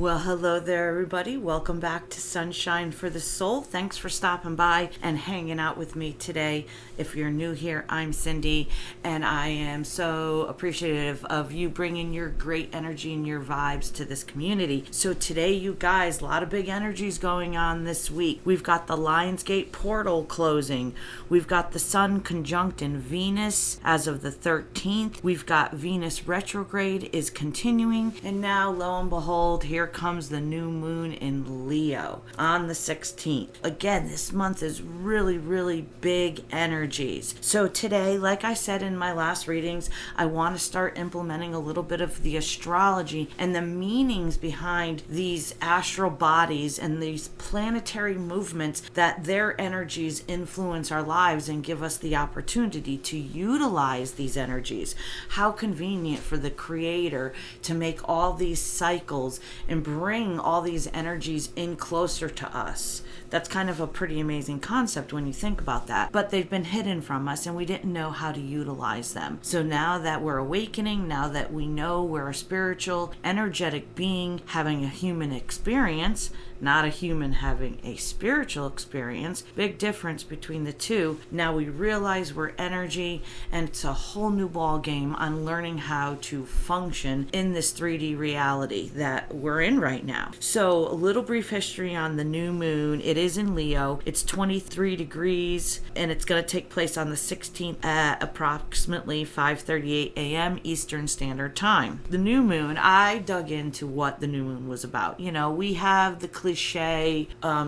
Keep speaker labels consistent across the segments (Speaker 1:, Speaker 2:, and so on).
Speaker 1: Well, hello there, everybody. Welcome back to Sunshine for the Soul. Thanks for stopping by and hanging out with me today. If you're new here, I'm Cyndi, and I am so appreciative of you bringing your great energy and your vibes to this community. So today, you guys, a lot of big energies going on this week. We've got the Lionsgate portal closing. We've got the Sun conjunct in Venus as of the 13th. We've got Venus retrograde is continuing, and now, lo and behold, here comes the new moon in Leo on the 16th. Again, this month is really big energies. So today, like I said in my last readings, I want to start implementing a little bit of the astrology and the meanings behind these astral bodies and these planetary movements, that their energies influence our lives and give us the opportunity to utilize these energies. How convenient for the Creator to make all these cycles and bring all these energies in closer to us. That's kind of a pretty amazing concept when you think about that. But they've been hidden from us and we didn't know how to utilize them. So now that we're awakening, now that we know we're a spiritual, energetic being having a human experience, not a human having a spiritual experience, big difference between the two. Now we realize we're energy, and it's a whole new ball game on learning how to function in this 3D reality that we're in right now. So a little brief history on the new moon. It is in Leo. It's 23 degrees and it's going to take place on the 16th at approximately 5:38 a.m. Eastern Standard Time. The new moon, I dug into what the new moon was about. You know, we have the cliche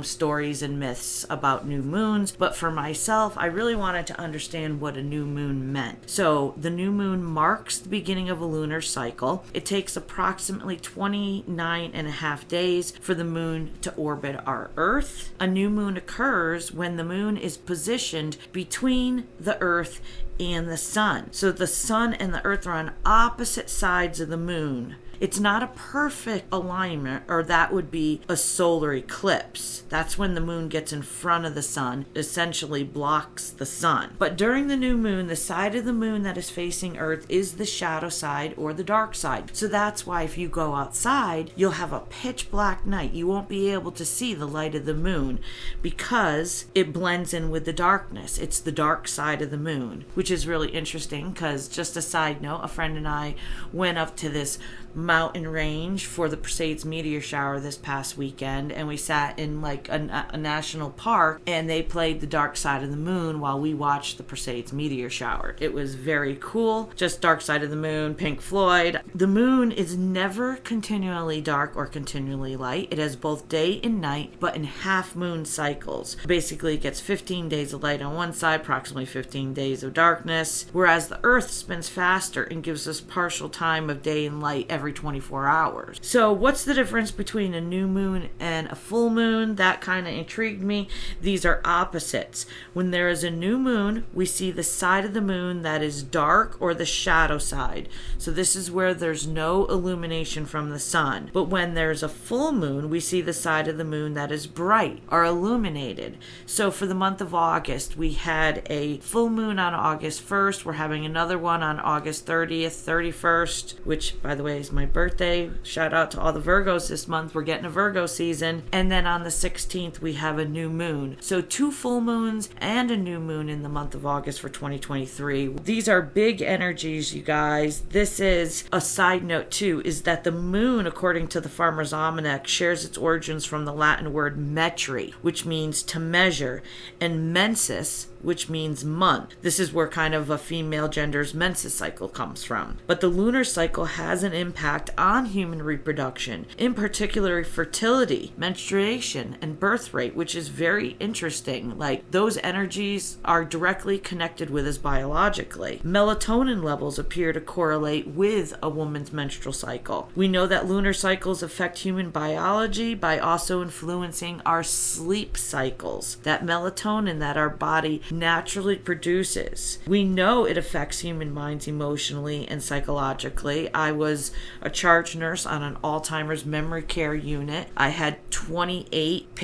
Speaker 1: stories and myths about new moons, but for myself, I really wanted to understand what a new moon meant. So the new moon marks the beginning of a lunar cycle. It takes approximately 29 and a half days for the moon to orbit our Earth. A new moon occurs when the moon is positioned between the Earth and the sun. So the sun and the Earth are on opposite sides of the moon. It's not a perfect alignment, or that would be a solar eclipse. That's when the moon gets in front of the sun, essentially blocks the sun. But during the new moon, the side of the moon that is facing Earth is the shadow side or the dark side. So that's why if you go outside, you'll have a pitch black night. You won't be able to see the light of the moon because it blends in with the darkness. It's the dark side of the moon, which is really interesting because, just a side note, a friend and I went up to this mountain range for the Pisces meteor shower this past weekend, and we sat in like a national park, and they played the dark side of the moon while we watched the Pisces meteor shower. It was very cool. Just Dark Side of the Moon, Pink Floyd. The moon is never continually dark or continually light. It has both day and night, but in half moon cycles. Basically, it gets 15 days of light on one side, approximately 15 days of darkness, whereas the Earth spins faster and gives us partial time of day and light every 24 hours. So what's the difference between a new moon and a full moon? That kind of intrigued me. These are opposites. When there is a new moon, we see the side of the moon that is dark, or the shadow side. So this is where there's no illumination from the sun. But when there's a full moon, we see the side of the moon that is bright or illuminated. So for the month of August, we had a full moon on August 1st. We're having another one on August 30th, 31st, which, by the way, is my birthday. Shout out to all the Virgos this month. We're getting a Virgo season. And then on the 16th, we have a new moon. So 2 full moons and a new moon in the month of August for 2023. These are big energies, you guys. This is a side note too, is that the moon, according to the Farmer's Almanac, shares its origins from the Latin word metri, which means to measure, and mensis, which means month. This is where kind of a female gender's menses cycle comes from. But the lunar cycle has an impact on human reproduction, in particular fertility, menstruation, and birth rate, which is very interesting. Like, those energies are directly connected with us biologically. Melatonin levels appear to correlate with a woman's menstrual cycle. We know that lunar cycles affect human biology by also influencing our sleep cycles, that melatonin that our body naturally produces. We know it affects human minds emotionally and psychologically. I was a charge nurse on an Alzheimer's memory care unit. I had 28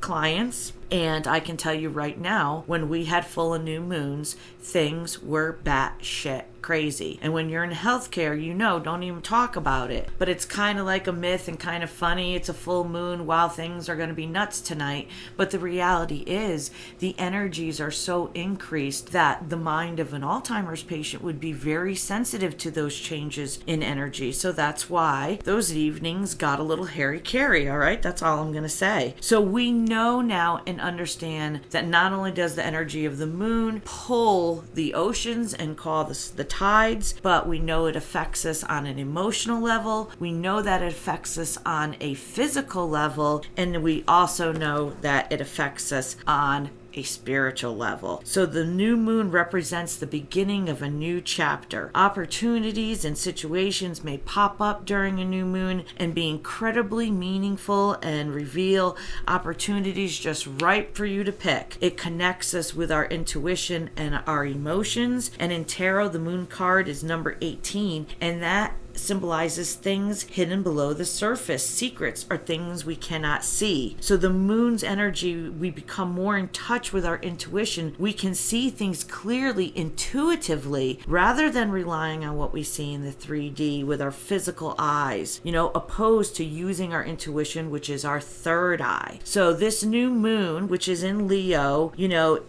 Speaker 1: clients, And I can tell you right now, when we had full and new moons, things were batshit crazy. And when you're in healthcare, don't even talk about it. But it's kind of like a myth and kind of funny. It's a full moon. Wow, things are going to be nuts tonight. But the reality is the energies are so increased that the mind of an Alzheimer's patient would be very sensitive to those changes in energy. So that's why those evenings got a little hairy-carry, all right? That's all I'm going to say. So we know now and understand that not only does the energy of the moon pull the oceans and cause the tides, but we know it affects us on an emotional level. We know that it affects us on a physical level, and we also know that it affects us on a spiritual level. So the new moon represents the beginning of a new chapter. Opportunities and situations may pop up during a new moon and be incredibly meaningful and reveal opportunities just right for you to pick. It connects us with our intuition and our emotions. And in tarot, the moon card is number 18, and that symbolizes things hidden below the surface. Secrets are things we cannot see. So the moon's energy, we become more in touch with our intuition. We can see things clearly, intuitively, rather than relying on what we see in the 3D with our physical eyes, opposed to using our intuition, which is our third eye. So this new moon, which is in Leo,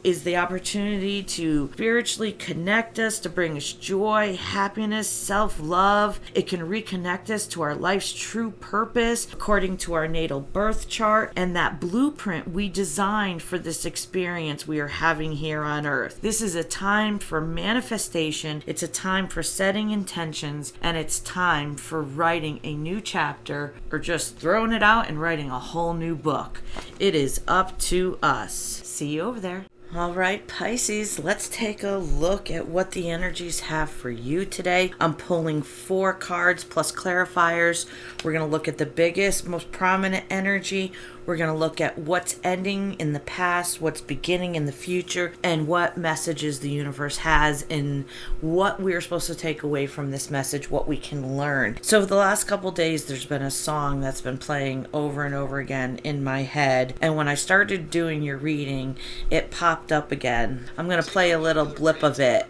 Speaker 1: is the opportunity to spiritually connect us, to bring us joy, happiness, self-love. It can reconnect us to our life's true purpose according to our natal birth chart and that blueprint we designed for this experience we are having here on Earth. This is a time for manifestation. It's a time for setting intentions, and it's time for writing a new chapter or just throwing it out and writing a whole new book. It is up to us. See you over there. All right, Pisces, let's take a look at what the energies have for you today. I'm pulling 4 cards plus clarifiers. We're going to look at the biggest, most prominent energy. We're going to look at what's ending in the past, what's beginning in the future, and what messages the universe has and what we're supposed to take away from this message, what we can learn. So for the last couple days, there's been a song that's been playing over and over again in my head. And when I started doing your reading, it popped up again. I'm going to play a little blip of it.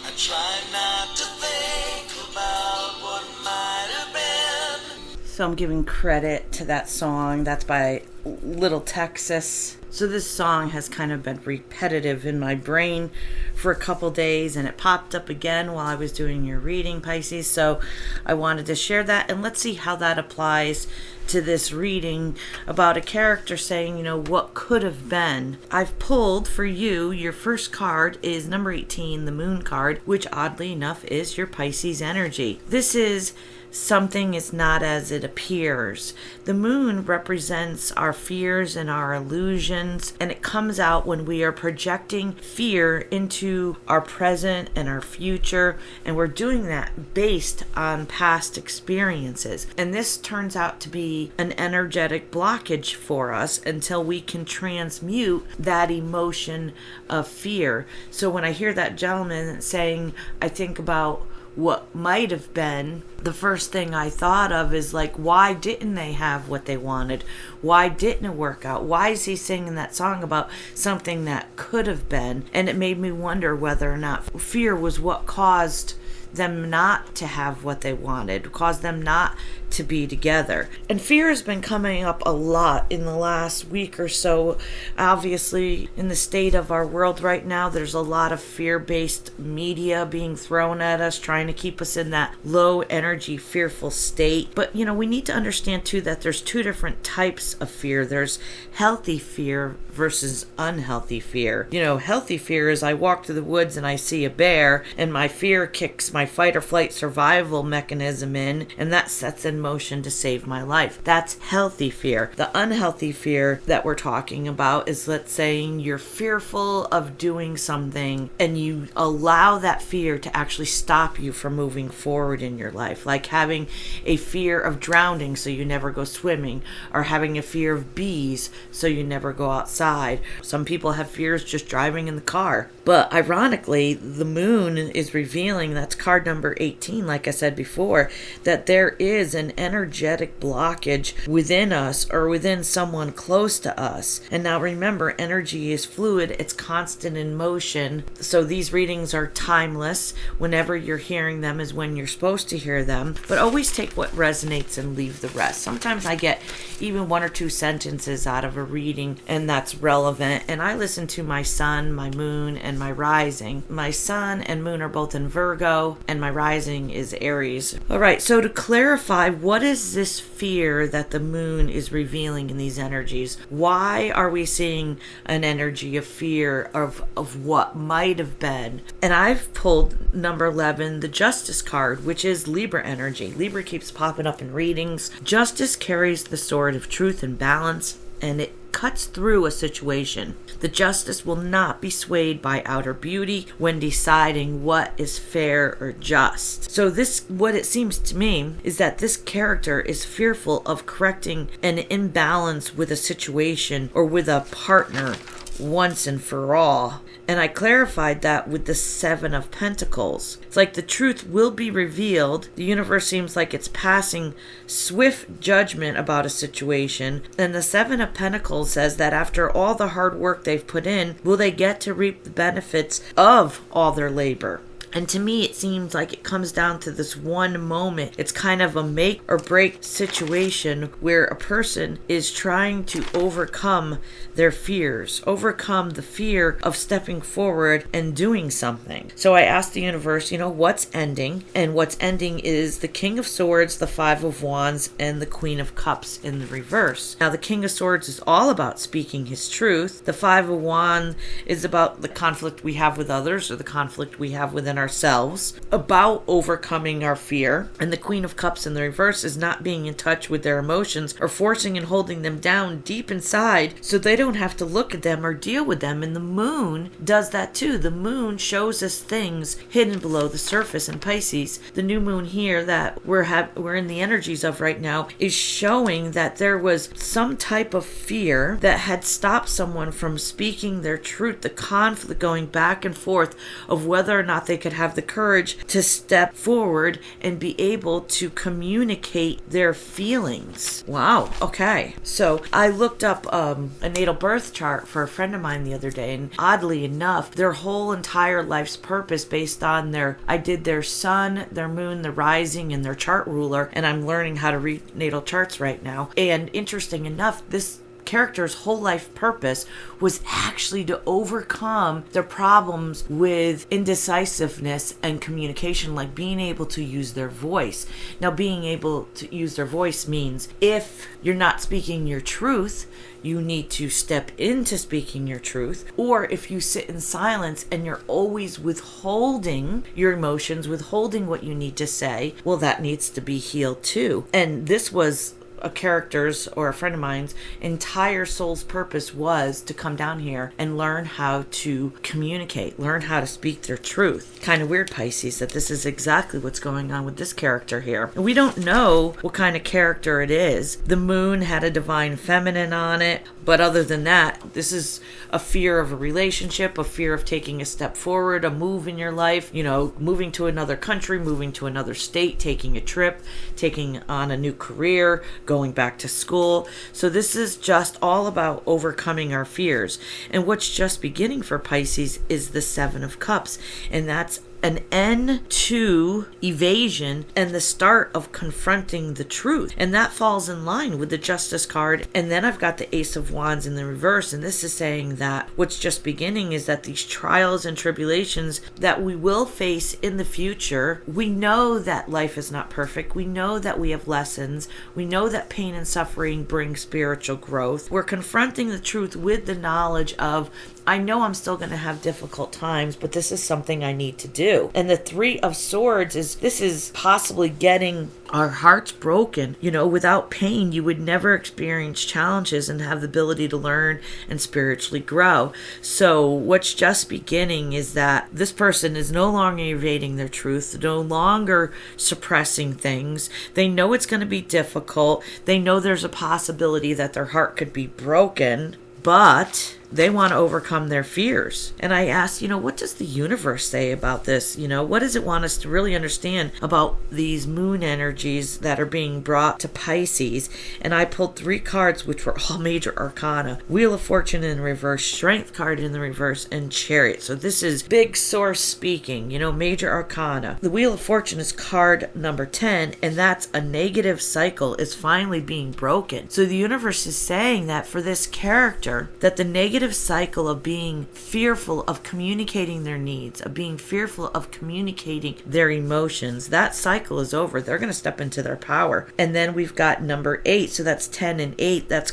Speaker 1: I try not to think about what might have been. So I'm giving credit to that song. That's by Little Texas. So this song has kind of been repetitive in my brain for a couple days, and it popped up again while I was doing your reading, Pisces. So I wanted to share that, and let's see how that applies to this reading about a character saying, what could have been. I've pulled for you, your first card is number 18, the moon card, which oddly enough is your Pisces energy. This is something is not as it appears. The moon represents our fears and our illusions, and it comes out when we are projecting fear into our present and our future, and we're doing that based on past experiences. And this turns out to be an energetic blockage for us until we can transmute that emotion of fear. So when I hear that gentleman saying, I think about what might have been, the first thing I thought of is why didn't they have what they wanted? Why didn't it work out? Why is he singing that song about something that could have been? And it made me wonder whether or not fear was what caused them not to have what they wanted, caused them not to be together. And fear has been coming up a lot in the last week or so. Obviously, in the state of our world right now, there's a lot of fear-based media being thrown at us, trying to keep us in that low energy, fearful state. But, we need to understand too that there's 2 different types of fear. There's healthy fear versus unhealthy fear. Healthy fear is I walk through the woods and I see a bear, and my fear kicks my fight or flight survival mechanism in, and that sets in motion to save my life. That's healthy fear. The unhealthy fear that we're talking about is, let's say you're fearful of doing something and you allow that fear to actually stop you from moving forward in your life, like having a fear of drowning so you never go swimming, or having a fear of bees so you never go outside. Some people have fears just driving in the car. But ironically, the moon is revealing that's card number 18, like I said before, that there is an energetic blockage within us or within someone close to us. And now remember, energy is fluid, it's constant in motion. So these readings are timeless. Whenever you're hearing them is when you're supposed to hear them. But always take what resonates and leave the rest. Sometimes I get even 1 or 2 sentences out of a reading, and that's relevant. And I listen to my sun, my moon, and my rising. My sun and moon are both in Virgo, and my rising is Aries. All right, so to clarify, what is this fear that the moon is revealing in these energies? Why are we seeing an energy of fear of what might have been? And I've pulled number 11, the Justice card, which is Libra energy. Libra keeps popping up in readings. Justice carries the sword of truth and balance, and it cuts through a situation. The justice will not be swayed by outer beauty when deciding what is fair or just. So what it seems to me is that this character is fearful of correcting an imbalance with a situation or with a partner once and for all. And I clarified that with the 7 of Pentacles. It's like the truth will be revealed. The universe seems like it's passing swift judgment about a situation. And the 7 of Pentacles says that after all the hard work they've put in, will they get to reap the benefits of all their labor? And to me, it seems like it comes down to this one moment. It's kind of a make or break situation where a person is trying to overcome their fears, overcome the fear of stepping forward and doing something. So I asked the universe, what's ending? And what's ending is the King of Swords, the 5 of Wands, and the Queen of Cups in the reverse. Now, the King of Swords is all about speaking his truth. The 5 of Wands is about the conflict we have with others or the conflict we have within ourselves, about overcoming our fear. And the Queen of Cups in the reverse is not being in touch with their emotions or forcing and holding them down deep inside so they don't have to look at them or deal with them. And the moon does that too. The moon shows us things hidden below the surface in Pisces. The new moon here that we're in the energies of right now is showing that there was some type of fear that had stopped someone from speaking their truth, the conflict going back and forth of whether or not they could have the courage to step forward and be able to communicate their feelings. Wow. Okay. So I looked up a natal birth chart for a friend of mine the other day, and oddly enough, their whole entire life's purpose based on I did their sun, their moon, the rising, and their chart ruler, and I'm learning how to read natal charts right now. And interesting enough, this character's whole life purpose was actually to overcome their problems with indecisiveness and communication, like being able to use their voice. Now, being able to use their voice means if you're not speaking your truth, you need to step into speaking your truth. Or if you sit in silence and you're always withholding your emotions, withholding what you need to say, well, that needs to be healed too. And this was a character's or a friend of mine's entire soul's purpose was to come down here and learn how to communicate, learn how to speak their truth. Kind of weird, Pisces, that this is exactly what's going on with this character here. And we don't know what kind of character it is. The moon had a divine feminine on it, but other than that, this is a fear of a relationship, a fear of taking a step forward, a move in your life, moving to another country, moving to another state, taking a trip, taking on a new career, going back to school. So this is just all about overcoming our fears. And what's just beginning for Pisces is the 7 of Cups. And that's an end to evasion and the start of confronting the truth. And that falls in line with the Justice card. And then I've got the Ace of Wands in the reverse. And this is saying that what's just beginning is that these trials and tribulations that we will face in the future, we know that life is not perfect. We know that we have lessons. We know that pain and suffering bring spiritual growth. We're confronting the truth with the knowledge of, I know I'm still going to have difficult times, but this is something I need to do. And the 3 of Swords this is possibly getting our hearts broken. Without pain, you would never experience challenges and have the ability to learn and spiritually grow. So what's just beginning is that this person is no longer evading their truth, no longer suppressing things. They know it's going to be difficult. They know there's a possibility that their heart could be broken, but they want to overcome their fears. And I asked, what does the universe say about this? What does it want us to really understand about these moon energies that are being brought to Pisces? And I pulled 3 cards, which were all major arcana: Wheel of Fortune in reverse, Strength card in the reverse, and Chariot. So this is big source speaking, major arcana. The Wheel of Fortune is card number 10, and that's a negative cycle is finally being broken. So the universe is saying that for this character, that the negative cycle of being fearful of communicating their needs, of being fearful of communicating their emotions, that cycle is over. They're going to step into their power. And then we've got number 8, so that's 10 and 8. That's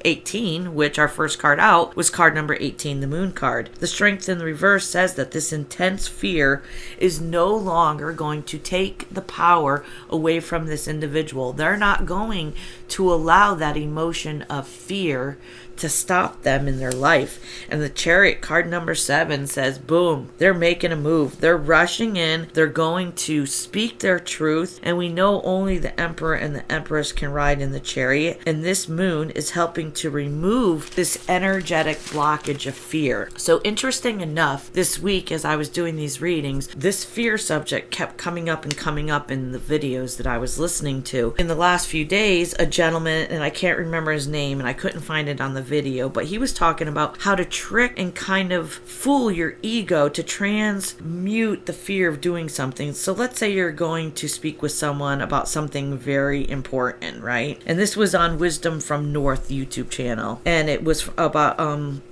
Speaker 1: 18, which our first card out was card number 18, the moon card. The Strength in the reverse says that this intense fear is no longer going to take the power away from this individual. They're not going to allow that emotion of fear to stop them in their life. And the Chariot card number 7 says, boom, they're making a move. They're rushing in. They're going to speak their truth. And we know only the Emperor and the Empress can ride in the Chariot. And this moon is helping to remove this energetic blockage of fear. So interesting enough, this week as I was doing these readings, this fear subject kept coming up in the videos that I was listening to. In the last few days, a gentleman, and I can't remember his name, and I couldn't find it on the video, but he was talking about how to trick and kind of fool your ego to transmute the fear of doing something. So let's say you're going to speak with someone about something very important, right? And this was on Wisdom from North YouTube channel, and it was about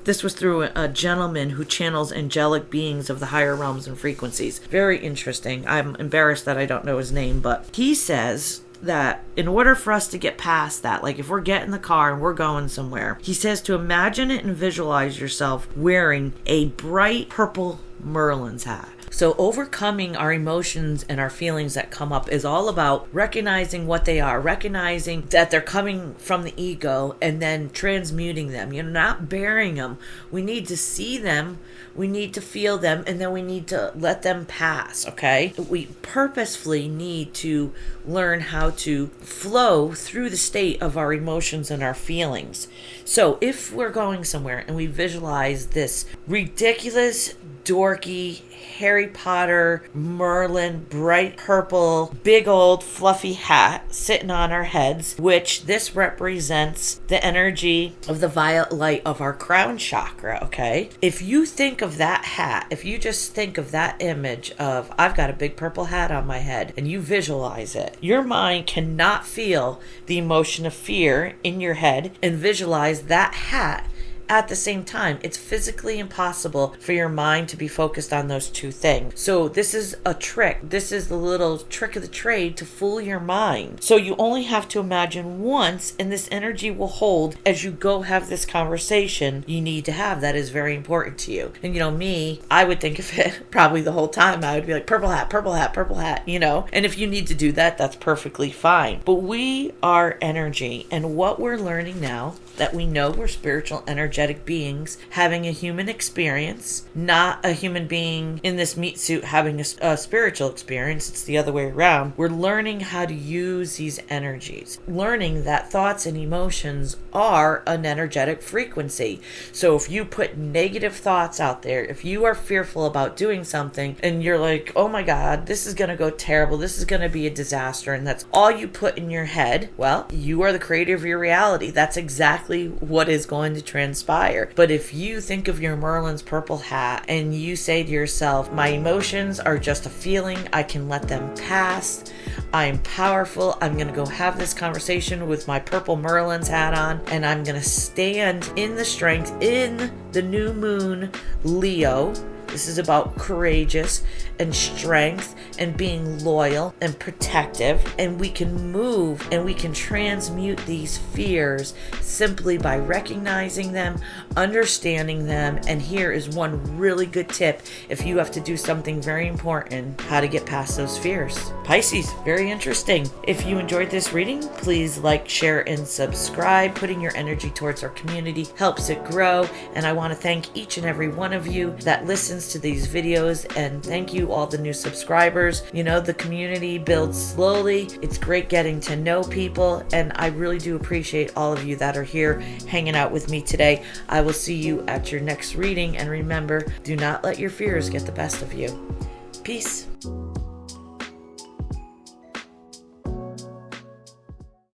Speaker 1: this was through a gentleman who channels angelic beings of the higher realms and frequencies. Very interesting. I'm embarrassed that I don't know his name, but he says that in order for us to get past that, like if we're getting in the car and we're going somewhere, he says to imagine it and visualize yourself wearing a bright purple Merlin's hat. So overcoming our emotions and our feelings that come up is all about recognizing what they are, recognizing that they're coming from the ego, and then transmuting them. You're not burying them. We need to see them, we need to feel them, and then we need to let them pass, okay? We purposefully need to learn how to flow through the state of our emotions and our feelings. So if we're going somewhere and we visualize this ridiculous, dorky, Harry Potter, Merlin, bright purple, big old fluffy hat sitting on our heads, which this represents the energy of the violet light of our crown chakra, okay? If you think of that hat, if you just think of that image of, I've got a big purple hat on my head, and you visualize it, your mind cannot feel the emotion of fear in your head and visualize that hat at the same time. It's physically impossible for your mind to be focused on those two things. So this is a trick. This is the little trick of the trade to fool your mind. So you only have to imagine once, and this energy will hold as you go have this conversation you need to have that is very important to you. And me, I would think of it probably the whole time. I would be like, purple hat, purple hat, purple hat, And if you need to do that, that's perfectly fine. But we are energy, and what we're learning now, that we know we're spiritual, energetic beings having a human experience, not a human being in this meat suit having a spiritual experience. It's the other way around. We're learning how to use these energies, learning that thoughts and emotions are an energetic frequency. So if you put negative thoughts out there, if you are fearful about doing something and you're like, oh my God, this is going to go terrible, this is going to be a disaster, and that's all you put in your head, well, you are the creator of your reality. That's exactly what is going to transpire. But if you think of your Merlin's purple hat and you say to yourself, my emotions are just a feeling, I can let them pass, I'm powerful, I'm going to go have this conversation with my purple Merlin's hat on, and I'm going to stand in the strength in the new moon Leo. This is about courageous and strength and being loyal and protective. And we can move and we can transmute these fears simply by recognizing them, understanding them. And here is one really good tip if you have to do something very important, how to get past those fears. Pisces, very interesting. If you enjoyed this reading, please like, share, and subscribe. Putting your energy towards our community helps it grow. And I want to thank each and every one of you that listens listens to these videos, and thank you all the new subscribers. You know, the community builds slowly. It's great getting to know people, and I really do appreciate all of you that are here hanging out with me today. I will see you at your next reading, and remember, do not let your fears get the best of you. Peace.